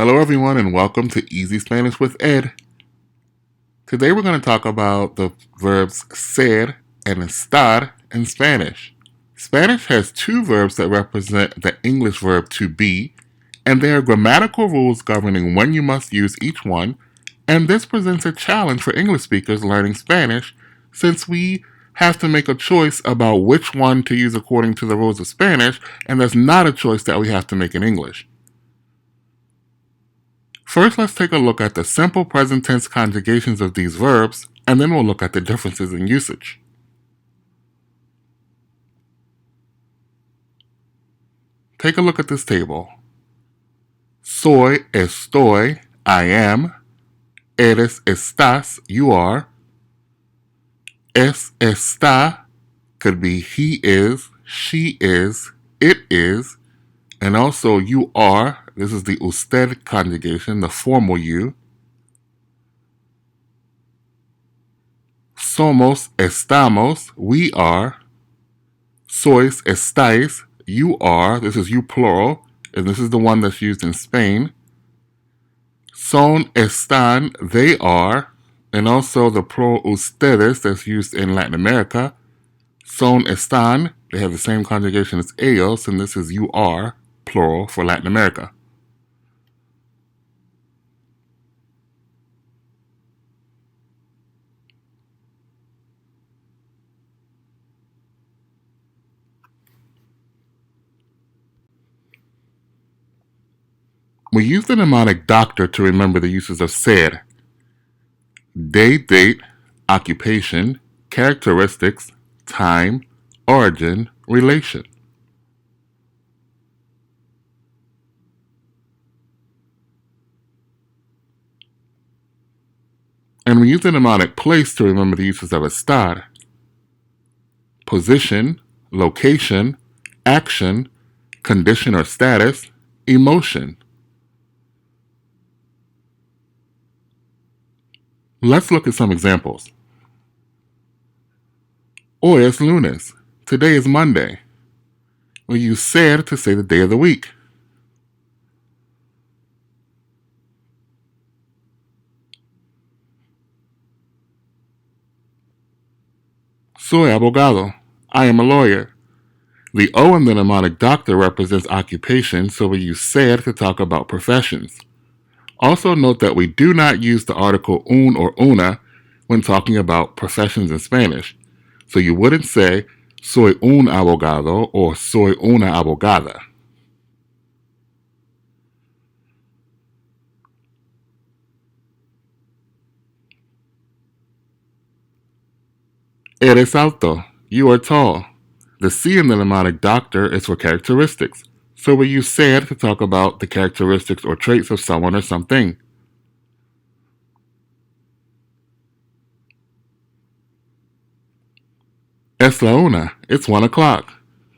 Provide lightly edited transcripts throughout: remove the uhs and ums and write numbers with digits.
Hello everyone and welcome to Easy Spanish with Ed. Today we're going to talk about the verbs ser and estar in Spanish. Spanish has two verbs that represent the English verb to be, and there are grammatical rules governing when you must use each one, and this presents a challenge for English speakers learning Spanish since we have to make a choice about which one to use according to the rules of Spanish, and that's not a choice that we have to make in English. First, let's take a look at the simple present tense conjugations of these verbs, and then we'll look at the differences in usage. Take a look at this table. Soy, estoy, I am. Eres, estás, you are. Es, está could be he is, she is, it is, and also you are. This is the usted conjugation, the formal you. Somos, estamos, we are. Sois, estáis, you are. This is you plural, and this is the one that's used in Spain. Son, están, they are, and also the plural ustedes that's used in Latin America. Son, están, they have the same conjugation as ellos, and this is you are, plural, for Latin America. We use the mnemonic doctor to remember the uses of ser. Day, date, occupation, characteristics, time, origin, relation. And we use the mnemonic place to remember the uses of estar. Position, location, action, condition or status, emotion. Let's look at some examples. Hoy es lunes. Today is Monday. We use ser to say the day of the week. Soy abogado. I am a lawyer. The O in the mnemonic doctor represents occupation, so we use ser to talk about professions. Also note that we do not use the article un or una when talking about professions in Spanish. So you wouldn't say, soy un abogado or soy una abogada. Eres alto. You are tall. The C in the mnemonic doctor is for characteristics. So we use ser to talk about the characteristics or traits of someone or something. Es la una. It's 1 o'clock.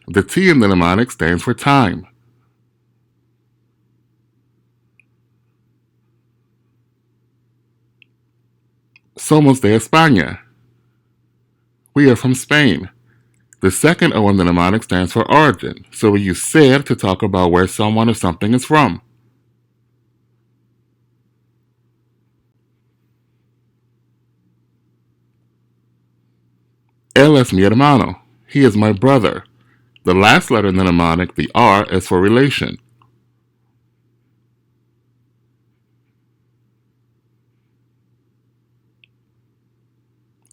The T in the mnemonic stands for time. Somos de España. We are from Spain. The second O in the mnemonic stands for origin, so we use ser to talk about where someone or something is from. Él es mi hermano. He is my brother. The last letter in the mnemonic, the R, is for relation.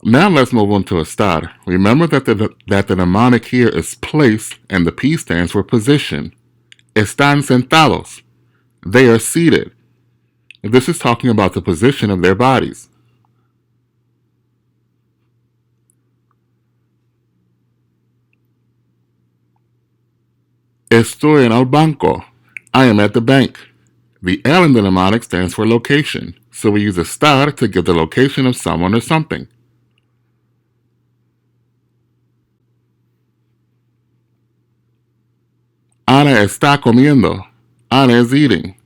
Now let's move on to estar. Remember that the mnemonic here is place, and the P stands for position. Están sentados. They are seated. This is talking about the position of their bodies. Estoy en el banco. I am at the bank. The L in the mnemonic stands for location, so we use estar to give the location of someone or something. Ana está comiendo. Ana is eating.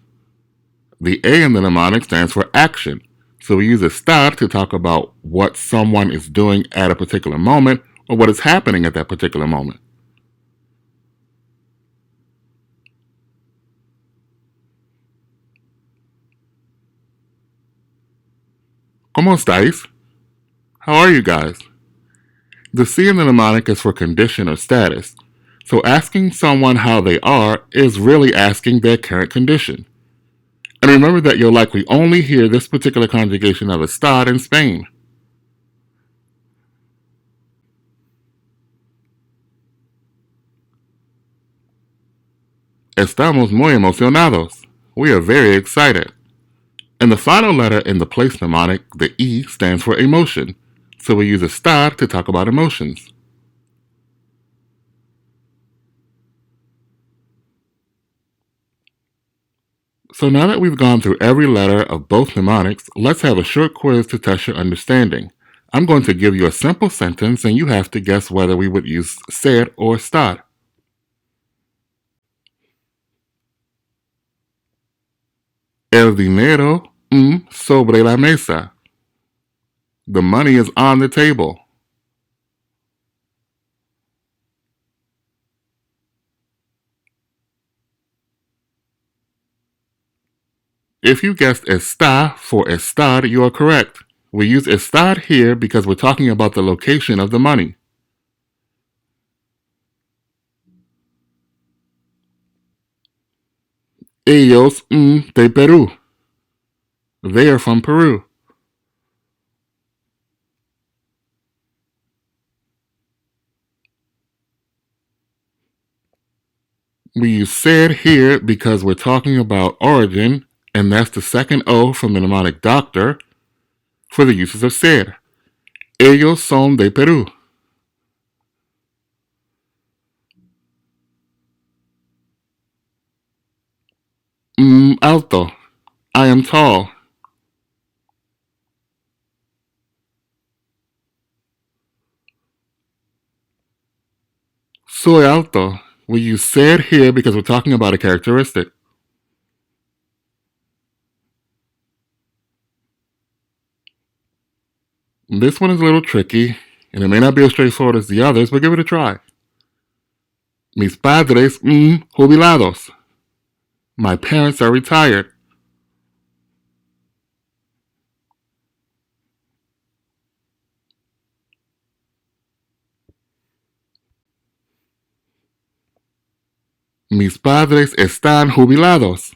The A in the mnemonic stands for action, so we use estar to talk about what someone is doing at a particular moment or what is happening at that particular moment. ¿Cómo estáis? How are you guys? The C in the mnemonic is for condition or status, so asking someone how they are is really asking their current condition. And remember that you'll likely only hear this particular conjugation of estar in Spain. Estamos muy emocionados. We are very excited. And the final letter in the place mnemonic, the E, stands for emotion, so we use estar to talk about emotions. So now that we've gone through every letter of both mnemonics, let's have a short quiz to test your understanding. I'm going to give you a simple sentence and you have to guess whether we would use ser or estar. El dinero sobre la mesa. The money is on the table. If you guessed está for estar, you are correct. We use estar here because we're talking about the location of the money. Ellos de Perú. They are from Peru. We use ser here because we're talking about origin, and that's the second O from the mnemonic doctor for the uses of ser. Ellos son de Perú. Alto. I am tall. Soy alto. We use ser here because we're talking about a characteristic. This one is a little tricky, and it may not be as straightforward as the others, but give it a try. Mis padres, jubilados. My parents are retired. Mis padres están jubilados.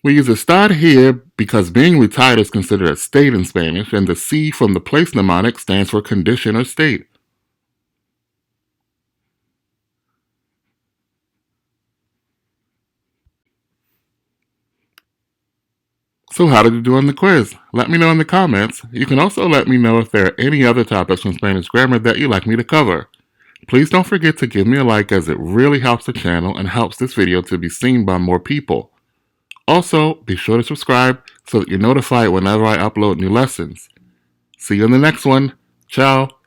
We use estar here because being retired is considered a state in Spanish, and the C from the place mnemonic stands for condition or state. So how did you do on the quiz? Let me know in the comments. You can also let me know if there are any other topics from Spanish grammar that you'd like me to cover. Please don't forget to give me a like as it really helps the channel and helps this video to be seen by more people. Also, be sure to subscribe so that you're notified whenever I upload new lessons. See you in the next one. Ciao.